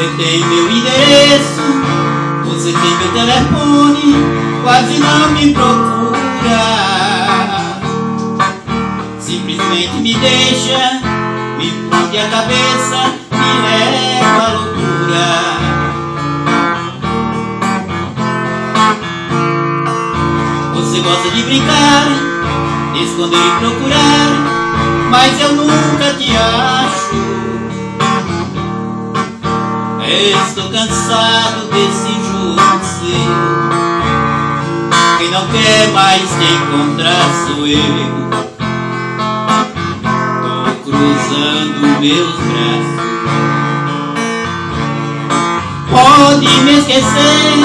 Você tem meu endereço, você tem meu telefone, quase não me procura. Simplesmente me deixa, me prende a cabeça, me leva à loucura. Você gosta de brincar, de esconder e procurar, mas eu nunca te acho. Estou cansado desse jogo seu. Quem não quer mais te encontrar sou eu. Tô cruzando meus braços. Pode me esquecer,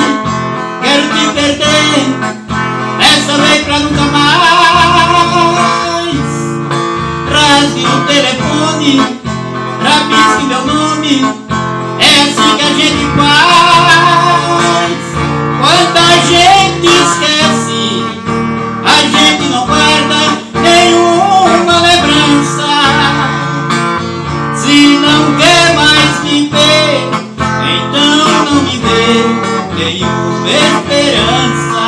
quero te perder, dessa vez pra nunca mais. Rasgue o telefone, rabisque meu nome. É assim que a gente faz. Quanta gente esquece, a gente não guarda nenhuma lembrança. Se não quer mais me ver, então não me dê nenhuma esperança.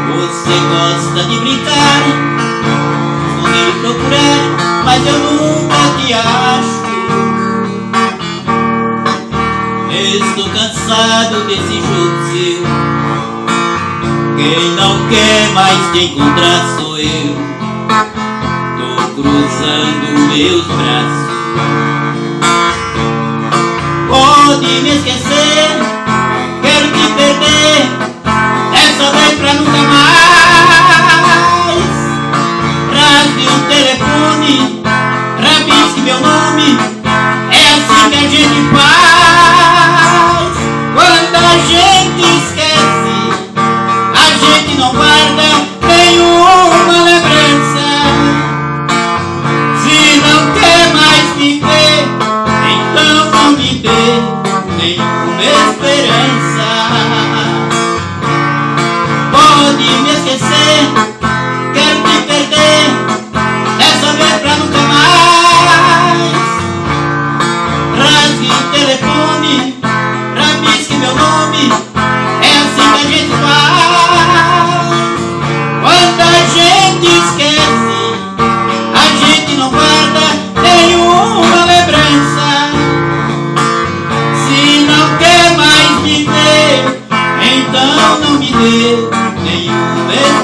Você gosta de brincar, esconder e procurar, mas eu nunca te acho. Estou cansado desse jogo seu. Quem não quer mais te encontrar sou eu. Tô cruzando meus braços. Pode me esquecer, quero te perder, dessa vez pra nunca mais. Rasgue o telefone, rabisque meu nome. É assim que a gente faz. Quando a gente esquece, a gente não guarda nenhuma lembrança. Se não quer mais me ver, então não me dê nenhuma esperança. Pode me esquecer, quero te perder, dessa vez pra nunca mais. Rasgue o telefone, rabisque meu nome. É assim que a gente faz. Quando a gente esquece, a gente não guarda nenhuma lembrança. Se não quer mais me ver, então não me dê nenhuma esperança.